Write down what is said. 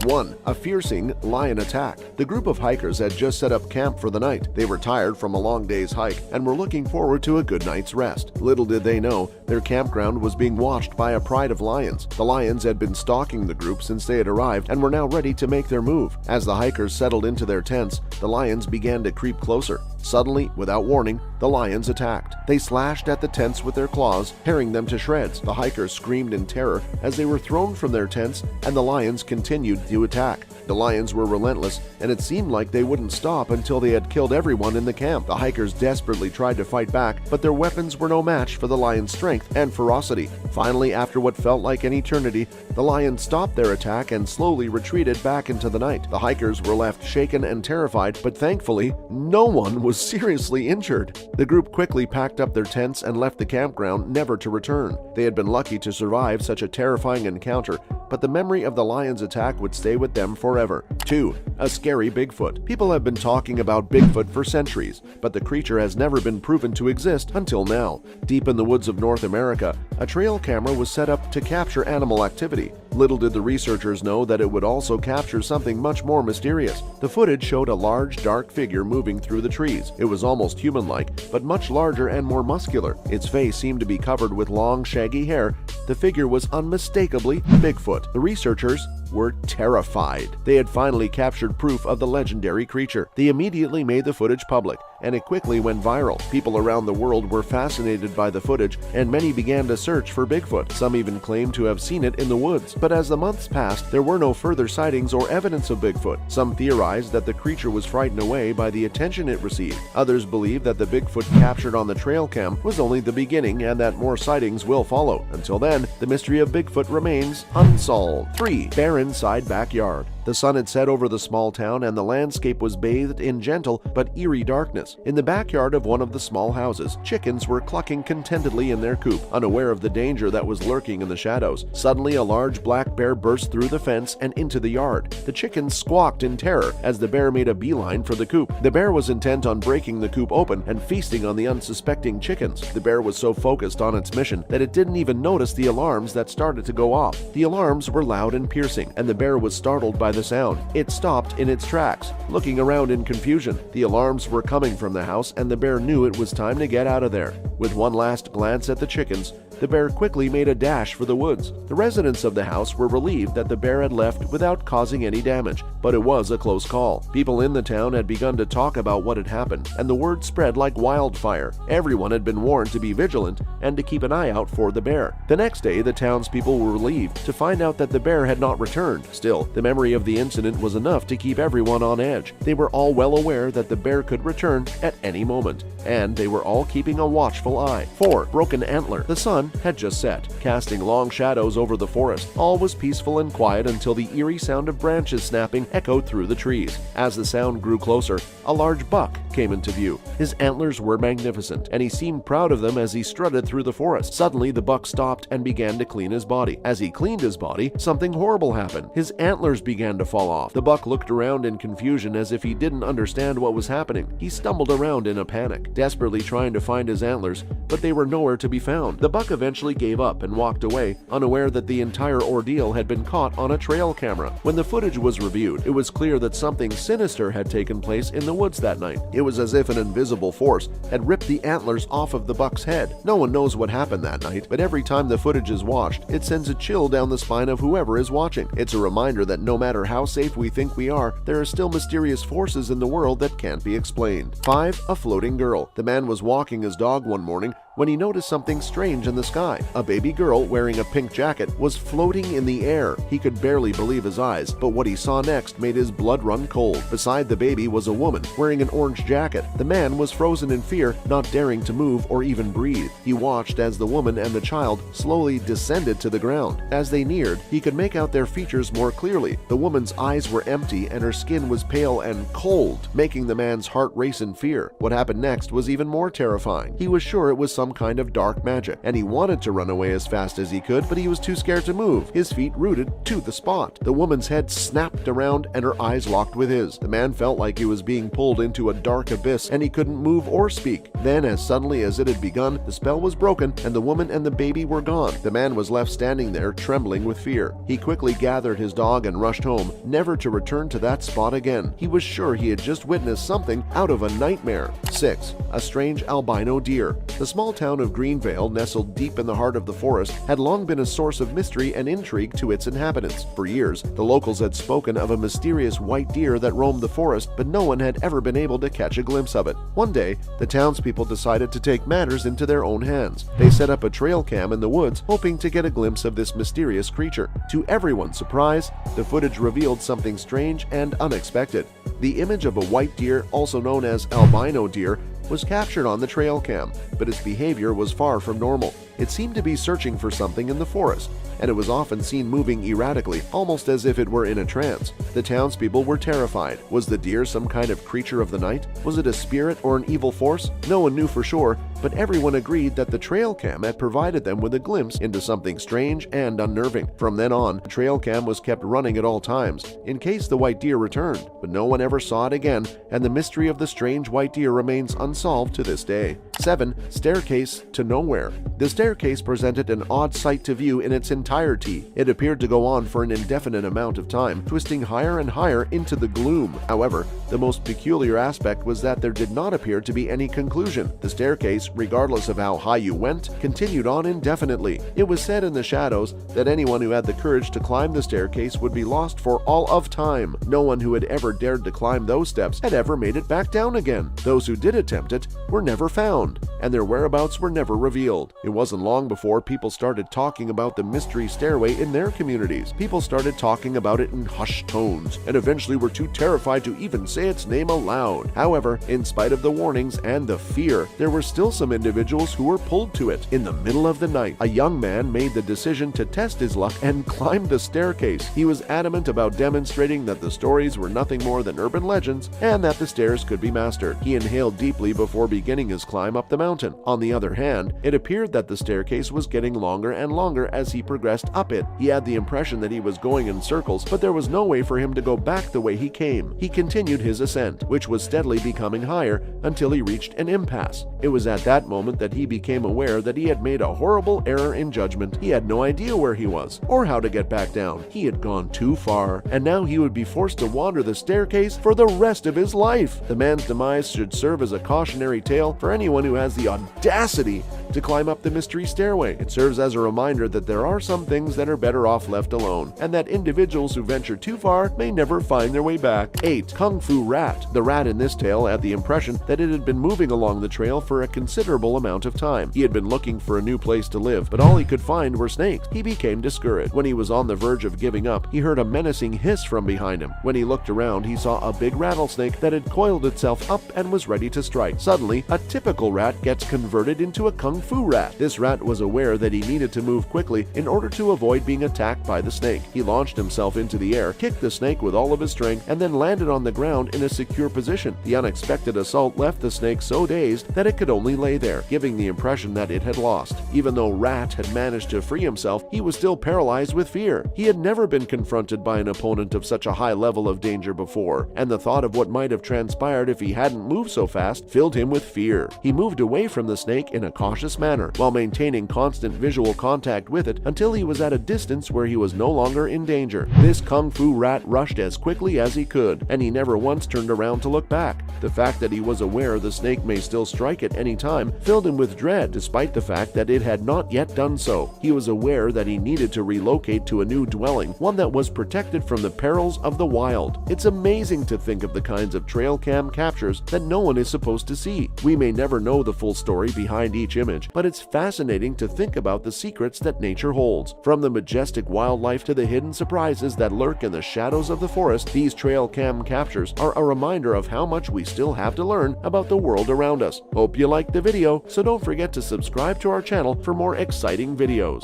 1. A fearsome lion attack. The group of hikers had just set up camp for the night. They were tired from a long day's hike and were looking forward to a good night's rest. Little did they know, their campground was being watched by a pride of lions. The lions had been stalking the group since they had arrived and were now ready to make their move. As the hikers settled into their tents, the lions began to creep closer. Suddenly, without warning, the lions attacked. They slashed at the tents with their claws, tearing them to shreds. The hikers screamed in terror as they were thrown from their tents, and the lions continued to attack. The lions were relentless, and it seemed like they wouldn't stop until they had killed everyone in the camp. The hikers desperately tried to fight back, but their weapons were no match for the lions' strength and ferocity. Finally, after what felt like an eternity, the lions stopped their attack and slowly retreated back into the night. The hikers were left shaken and terrified, but thankfully, no one was seriously injured. The group quickly packed up their tents and left the campground, never to return. They had been lucky to survive such a terrifying encounter, but the memory of the lion's attack would stay with them forever. 2. A scary Bigfoot. People have been talking about Bigfoot for centuries, but the creature has never been proven to exist until now. Deep in the woods of North America, a trail camera was set up to capture animal activity. Little did the researchers know that it would also capture something much more mysterious. The footage showed a large, dark figure moving through the trees. It was almost human-like, but much larger and more muscular. Its face seemed to be covered with long, shaggy hair. The figure was unmistakably Bigfoot. The researchers were terrified. They had finally captured proof of the legendary creature. They immediately made the footage public, and it quickly went viral. People around the world were fascinated by the footage, and many began to search for Bigfoot. Some even claimed to have seen it in the woods. But as the months passed, there were no further sightings or evidence of Bigfoot. Some theorized that the creature was frightened away by the attention it received. Others believe that the Bigfoot captured on the trail cam was only the beginning and that more sightings will follow. Until then, the mystery of Bigfoot remains unsolved. 3. Barren side backyard. The sun had set over the small town and the landscape was bathed in gentle but eerie darkness. In the backyard of one of the small houses, chickens were clucking contentedly in their coop, unaware of the danger that was lurking in the shadows. Suddenly, a large black bear burst through the fence and into the yard. The chickens squawked in terror as the bear made a beeline for the coop. The bear was intent on breaking the coop open and feasting on the unsuspecting chickens. The bear was so focused on its mission that it didn't even notice the alarms that started to go off. The alarms were loud and piercing, and the bear was startled by the sound. It stopped in its tracks, looking around in confusion. The alarms were coming from the house, and the bear knew it was time to get out of there. With one last glance at the chickens, the bear quickly made a dash for the woods. The residents of the house were relieved that the bear had left without causing any damage, but it was a close call. People in the town had begun to talk about what had happened, and the word spread like wildfire. Everyone had been warned to be vigilant and to keep an eye out for the bear. The next day, the townspeople were relieved to find out that the bear had not returned. Still, the memory of the incident was enough to keep everyone on edge. They were all well aware that the bear could return at any moment, and they were all keeping a watchful eye. 4. Broken antler. The sun had just set, casting long shadows over the forest. All was peaceful and quiet until the eerie sound of branches snapping echoed through the trees. As the sound grew closer, a large buck came into view. His antlers were magnificent, and he seemed proud of them as he strutted through the forest. Suddenly, the buck stopped and began to clean his body. As he cleaned his body, something horrible happened. His antlers began to fall off. The buck looked around in confusion as if he didn't understand what was happening. He stumbled around in a panic, desperately trying to find his antlers, but they were nowhere to be found. The buck eventually gave up and walked away, unaware that the entire ordeal had been caught on a trail camera. When the footage was reviewed, it was clear that something sinister had taken place in the woods that night. It was as if an invisible force had ripped the antlers off of the buck's head. No one knows what happened that night, but every time the footage is watched, it sends a chill down the spine of whoever is watching. It's a reminder that no matter how safe we think we are, there are still mysterious forces in the world that can't be explained. 5. A floating girl. The man was walking his dog one morning when he noticed something strange in the sky. A baby girl wearing a pink jacket was floating in the air. He could barely believe his eyes, but what he saw next made his blood run cold. Beside the baby was a woman wearing an orange jacket. The man was frozen in fear, not daring to move or even breathe. He watched as the woman and the child slowly descended to the ground. As they neared, he could make out their features more clearly. The woman's eyes were empty and her skin was pale and cold, making the man's heart race in fear. What happened next was even more terrifying. He was sure it was some kind of dark magic, and he wanted to run away as fast as he could, but he was too scared to move, his feet rooted to the spot. The woman's head snapped around and her eyes locked with his. The man felt like he was being pulled into a dark abyss and he couldn't move or speak. Then, as suddenly as it had begun, the spell was broken and the woman and the baby were gone. The man was left standing there, trembling with fear. He quickly gathered his dog and rushed home, never to return to that spot again. He was sure he had just witnessed something out of a nightmare. 6. A strange albino deer. The small town of Greenvale, nestled deep in the heart of the forest, had long been a source of mystery and intrigue to its inhabitants. For years, the locals had spoken of a mysterious white deer that roamed the forest, but no one had ever been able to catch a glimpse of it. One day, the townspeople decided to take matters into their own hands. They set up a trail cam in the woods, hoping to get a glimpse of this mysterious creature. To everyone's surprise, the footage revealed something strange and unexpected. The image of a white deer, also known as albino deer, was captured on the trail cam, but its behavior was far from normal. It seemed to be searching for something in the forest, and it was often seen moving erratically, almost as if it were in a trance. The townspeople were terrified. Was the deer some kind of creature of the night? Was it a spirit or an evil force? No one knew for sure, but everyone agreed that the trail cam had provided them with a glimpse into something strange and unnerving. From then on, the trail cam was kept running at all times, in case the white deer returned, but no one ever saw it again, and the mystery of the strange white deer remains unsolved to this day. 7. Staircase to Nowhere. The staircase presented an odd sight to view in its entirety. It appeared to go on for an indefinite amount of time, twisting higher and higher into the gloom. However, the most peculiar aspect was that there did not appear to be any conclusion. The staircase, regardless of how high you went, continued on indefinitely. It was said in the shadows that anyone who had the courage to climb the staircase would be lost for all of time. No one who had ever dared to climb those steps had ever made it back down again. Those who did attempt it were never found, and their whereabouts were never revealed. It wasn't long before people started talking about the mystery stairway in their communities. People started talking about it in hushed tones, and eventually were too terrified to even say its name aloud. However, in spite of the warnings and the fear, there were still some individuals who were pulled to it. In the middle of the night, a young man made the decision to test his luck and climbed the staircase. He was adamant about demonstrating that the stories were nothing more than urban legends and that the stairs could be mastered. He inhaled deeply before beginning his climb up the mountain. On the other hand, it appeared that the staircase was getting longer and longer as he progressed up it. He had the impression that he was going in circles, but there was no way for him to go back the way he came. He continued his ascent, which was steadily becoming higher until he reached an impasse. It was at that moment that he became aware that he had made a horrible error in judgment. He had no idea where he was or how to get back down. He had gone too far, and now he would be forced to wander the staircase for the rest of his life. The man's demise should serve as a cautionary tale for anyone who has the audacity to climb up the mystery stairway. It serves as a reminder that there are some things that are better off left alone, and that individuals who venture too far may never find their way back. 8. Kung Fu Rat. The rat in this tale had the impression that it had been moving along the trail for a considerable amount of time. He had been looking for a new place to live, but all he could find were snakes. He became discouraged. When he was on the verge of giving up, he heard a menacing hiss from behind him. When he looked around, he saw a big rattlesnake that had coiled itself up and was ready to strike. Suddenly, a typical rat gets converted into a Kung Fu rat. This rat was aware that he needed to move quickly in order to avoid being attacked by the snake. He launched himself into the air, kicked the snake with all of his strength, and then landed on the ground in a secure position. The unexpected assault left the snake so dazed that it could only lay there, giving the impression that it had lost. Even though Rat had managed to free himself, he was still paralyzed with fear. He had never been confronted by an opponent of such a high level of danger before, and the thought of what might have transpired if he hadn't moved so fast filled him with fear. He moved away from the snake in a cautious manner, while maintaining constant visual contact with it until he was at a distance where he was no longer in danger. This Kung Fu rat rushed as quickly as he could, and he never once turned around to look back. The fact that he was aware the snake may still strike at any time filled him with dread, despite the fact that it had not yet done so. He was aware that he needed to relocate to a new dwelling, one that was protected from the perils of the wild. It's amazing to think of the kinds of trail cam captures that no one is supposed to see. We may never know the full story behind each image, but it's fascinating to think about the secrets that nature holds. From the majestic wildlife to the hidden surprises that lurk in the shadows of the forest, these trail cam captures are a reminder of how much we still have to learn about the world around us. Hope you liked the video, so don't forget to subscribe to our channel for more exciting videos.